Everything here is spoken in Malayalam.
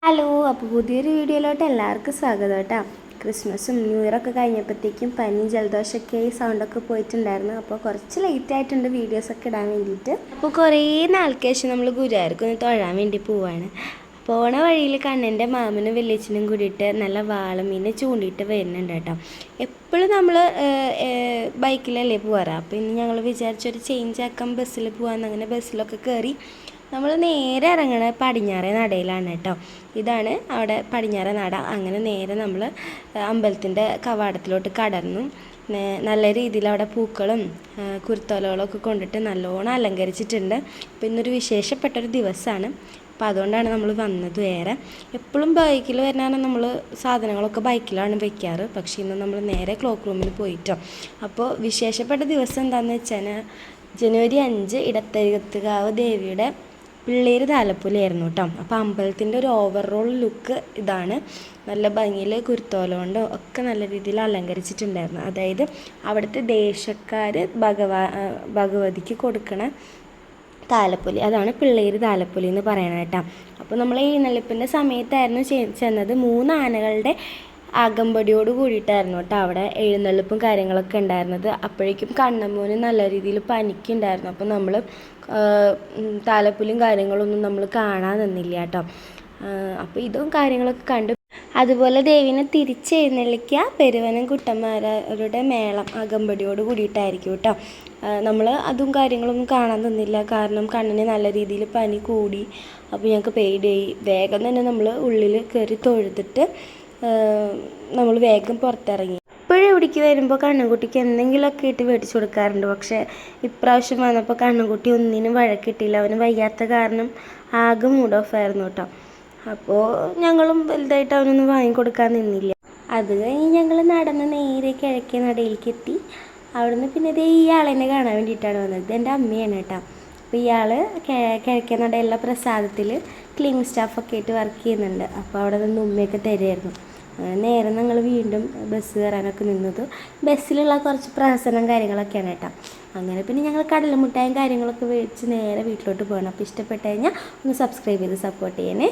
ഹലോ, അപ്പോൾ പുതിയൊരു വീഡിയോയിലോട്ട് എല്ലാവർക്കും സ്വാഗതം കേട്ടോ. ക്രിസ്മസും ന്യൂ ഇയറൊക്കെ കഴിഞ്ഞപ്പോഴത്തേക്കും പനിയും ജലദോഷമൊക്കെ സൗണ്ടൊക്കെ പോയിട്ടുണ്ടായിരുന്നു. അപ്പോൾ കുറച്ച് ലേറ്റ് ആയിട്ടുണ്ട് വീഡിയോസൊക്കെ ഇടാൻ വേണ്ടിയിട്ട്. അപ്പോൾ കുറേ നാൾക്ക് ശേഷം നമ്മൾ ഗുരുവായൂർക്കൊന്ന് തൊഴാൻ വേണ്ടി പോവാണ്. പോണ വഴിയിൽ കണ്ണൻ്റെ മാമനും വെല്ലിച്ചനും കൂടിയിട്ട് നല്ല വാളമീനെ ചൂണ്ടിയിട്ട് വരുന്നുണ്ട് കേട്ടോ. എപ്പോഴും നമ്മൾ ബൈക്കിലല്ലേ പോവാറ്. അപ്പോൾ ഇന്ന് ഞങ്ങൾ വിചാരിച്ചൊരു ചേഞ്ച് ആക്കാൻ ബസ്സിൽ പോകാമെന്ന്. അങ്ങനെ ബസ്സിലൊക്കെ കയറി നമ്മൾ നേരെ ഇറങ്ങണ പടിഞ്ഞാറേ നടയിലാണ് കേട്ടോ. ഇതാണ് അവിടെ പടിഞ്ഞാറേ നട. അങ്ങനെ നേരെ നമ്മൾ അമ്പലത്തിൻ്റെ കവാടത്തിലോട്ട് കടന്നു. നല്ല രീതിയിൽ അവിടെ പൂക്കളും കുരുത്തോലകളൊക്കെ കൊണ്ടിട്ട് നല്ലോണം അലങ്കരിച്ചിട്ടുണ്ട്. അപ്പോൾ ഇന്നൊരു വിശേഷപ്പെട്ടൊരു ദിവസമാണ്. അപ്പോൾ അതുകൊണ്ടാണ് നമ്മൾ വന്നത്. വേറെ എപ്പോഴും ബൈക്കിൽ വരുന്നതാണ് നമ്മൾ സാധനങ്ങളൊക്കെ ബൈക്കിലാണ് വെക്കാറ്. പക്ഷേ ഇന്ന് നമ്മൾ നേരെ ക്ലോക്ക് റൂമിൽ പോയിട്ടോ. അപ്പോൾ വിശേഷപ്പെട്ട ദിവസം എന്താണെന്ന് വെച്ചാൽ ജനുവരി 5 ഇടത്തരികത്തുകാവ് ദേവിയുടെ പിള്ളേര് താലപ്പൊലിയായിരുന്നു കേട്ടോ. അപ്പോൾ അമ്പലത്തിൻ്റെ ഒരു ഓവറോൾ ലുക്ക് ഇതാണ്. നല്ല ഭംഗിയിൽ കുരുത്തോല കൊണ്ട് ഒക്കെ നല്ല രീതിയിൽ അലങ്കരിച്ചിട്ടുണ്ടായിരുന്നു. അതായത് അവിടുത്തെ ദേശക്കാർ ഭഗവതിക്ക് കൊടുക്കണ താലപ്പൊലി, അതാണ് പിള്ളേര് താലപ്പൊലി എന്ന് പറയണത് കേട്ടോ. അപ്പോൾ നമ്മൾ എഴുന്നള്ളിപ്പിൻ്റെ സമയത്തായിരുന്നു ചെന്നത്. 3 ആനകളുടെ അകമ്പടിയോട് കൂടിയിട്ടായിരുന്നു കേട്ടോ അവിടെ എഴുന്നള്ളിപ്പും കാര്യങ്ങളൊക്കെ ഉണ്ടായിരുന്നത്. അപ്പോഴേക്കും കണ്ണമ്മൂന് നല്ല രീതിയിൽ പനിക്കുണ്ടായിരുന്നു. അപ്പോൾ നമ്മൾ താലപ്പൊലിയും കാര്യങ്ങളൊന്നും നമ്മൾ കാണാൻ നിന്നില്ല കേട്ടോ. അപ്പോൾ ഇതും കാര്യങ്ങളൊക്കെ കണ്ടു. അതുപോലെ ദേവിനെ തിരിച്ചെഴുന്നള്ളിക്കുക പെരുവനം കുട്ടന്മാരുടെ മേളം അകമ്പടിയോട് കൂടിയിട്ടായിരിക്കും കേട്ടോ. നമ്മൾ അതും കാര്യങ്ങളൊന്നും കാണാൻ നിന്നില്ല. കാരണം കണ്ണിന് നല്ല രീതിയിൽ പനി കൂടി. അപ്പോൾ ഞങ്ങൾക്ക് പേടിയായി. വേഗം തന്നെ നമ്മൾ ഉള്ളിൽ കയറി തൊഴുതിട്ട് നമ്മൾ വേഗം പുറത്തിറങ്ങി. ഇപ്പോഴും ഇവിടേക്ക് വരുമ്പോൾ കണ്ണൻകുട്ടിക്ക് എന്തെങ്കിലുമൊക്കെ ഇട്ട് മേടിച്ചു കൊടുക്കാറുണ്ട്. പക്ഷേ ഇപ്രാവശ്യം വന്നപ്പോൾ കണ്ണൻകുട്ടി ഒന്നിനും വഴക്കിട്ടില്ല. അവന് വയ്യാത്ത കാരണം ആകെ മൂഡ് ഓഫ് ആയിരുന്നു കേട്ടോ. അപ്പോൾ ഞങ്ങളും വലുതായിട്ട് അവനൊന്നും വാങ്ങിക്കൊടുക്കാൻ നിന്നില്ല. അത് കഴിഞ്ഞ് ഞങ്ങൾ നടന്ന് നേരെ കിഴക്കേ നടയിലേക്ക് എത്തി. അവിടുന്ന് പിന്നെ ഇതേ ഈ ആളെന്നെ കാണാൻ വേണ്ടിയിട്ടാണ് വന്നത്. ഇതെൻ്റെ അമ്മയാണ് കേട്ടോ. അപ്പോൾ ഇയാൾ കിഴക്കേ നടയുള്ള പ്രസാദത്തിൽ ക്ലീനിങ് സ്റ്റാഫൊക്കെ ആയിട്ട് വർക്ക് ചെയ്യുന്നുണ്ട്. അപ്പോൾ അവിടെ നിന്ന് ഉമ്മയൊക്കെ തരുമായിരുന്നു. നേരെ ഞങ്ങൾ വീണ്ടും ബസ് കയറാനൊക്കെ നിന്നത്. ബസ്സിലുള്ള കുറച്ച് പ്രഹസനം കാര്യങ്ങളൊക്കെയാണ് കേട്ടോ. അങ്ങനെ പിന്നെ ഞങ്ങൾ കടലമുട്ടായും കാര്യങ്ങളൊക്കെ വെച്ച് നേരെ വീട്ടിലോട്ട് പോകണം. അപ്പോൾ ഇഷ്ടപ്പെട്ട് കഴിഞ്ഞാൽ ഒന്ന് സബ്സ്ക്രൈബ് ചെയ്ത് സപ്പോർട്ട് ചെയ്യണേ.